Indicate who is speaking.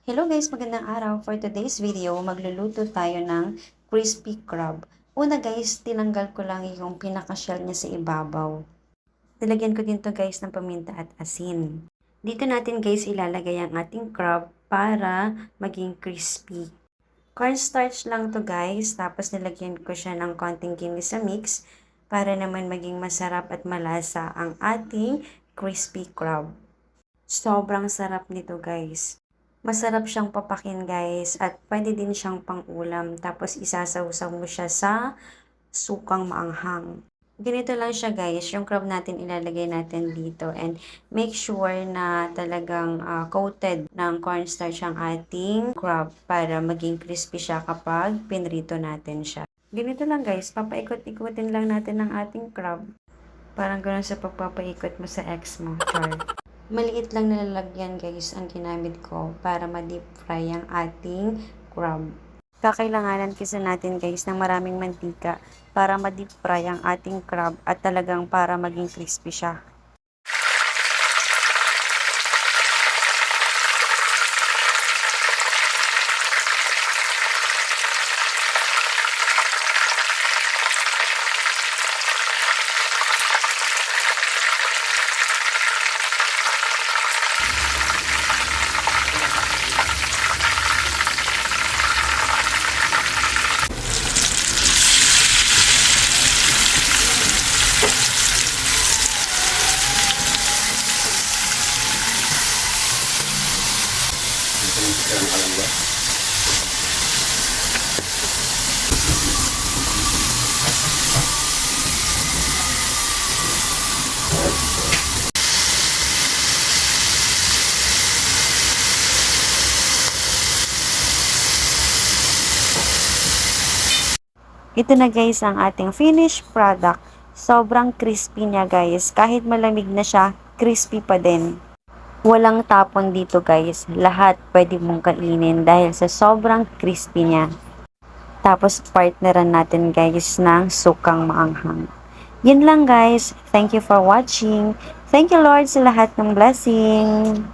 Speaker 1: Hello guys, magandang araw. For today's video, magluluto tayo ng crispy crab. Una guys, tinanggal ko lang yung pinaka-shell niya sa ibabaw. Nilagyan ko din to guys ng paminta at asin. Dito natin guys ilalagay ang ating crab para maging crispy. Cornstarch lang to guys, tapos nilagyan ko siya ng konting kinis sa mix para naman maging masarap at malasa ang ating crispy crab. Sobrang sarap nito guys. Masarap siyang papakin guys at pwede din siyang pang-ulam tapos isasawsaw mo siya sa sukang maanghang. Ganito lang siya guys, yung crab natin ilalagay natin dito and make sure na talagang coated ng cornstarch ang ating crab para maging crispy siya kapag pinrito natin siya. Ganito lang guys, papaikot-ikotin lang natin ang ating crab. Parang gano'n sa pagpapaikot mo sa ex mo, char. Maliit lang na lalagyan guys ang ginamit ko para ma-deep fry ang ating crab. Kakailanganan kasi natin guys ng maraming mantika para ma-deep fry ang ating crab at talagang para maging crispy siya. Ito na guys ang ating finished product. Sobrang crispy niya guys. Kahit malamig na siya, crispy pa din. Walang tapon dito guys. Lahat pwede mong kainin dahil sa sobrang crispy niya. Tapos partneran natin guys ng sukang maanghang. Yun lang guys. Thank you for watching. Thank you Lord sa lahat ng blessing.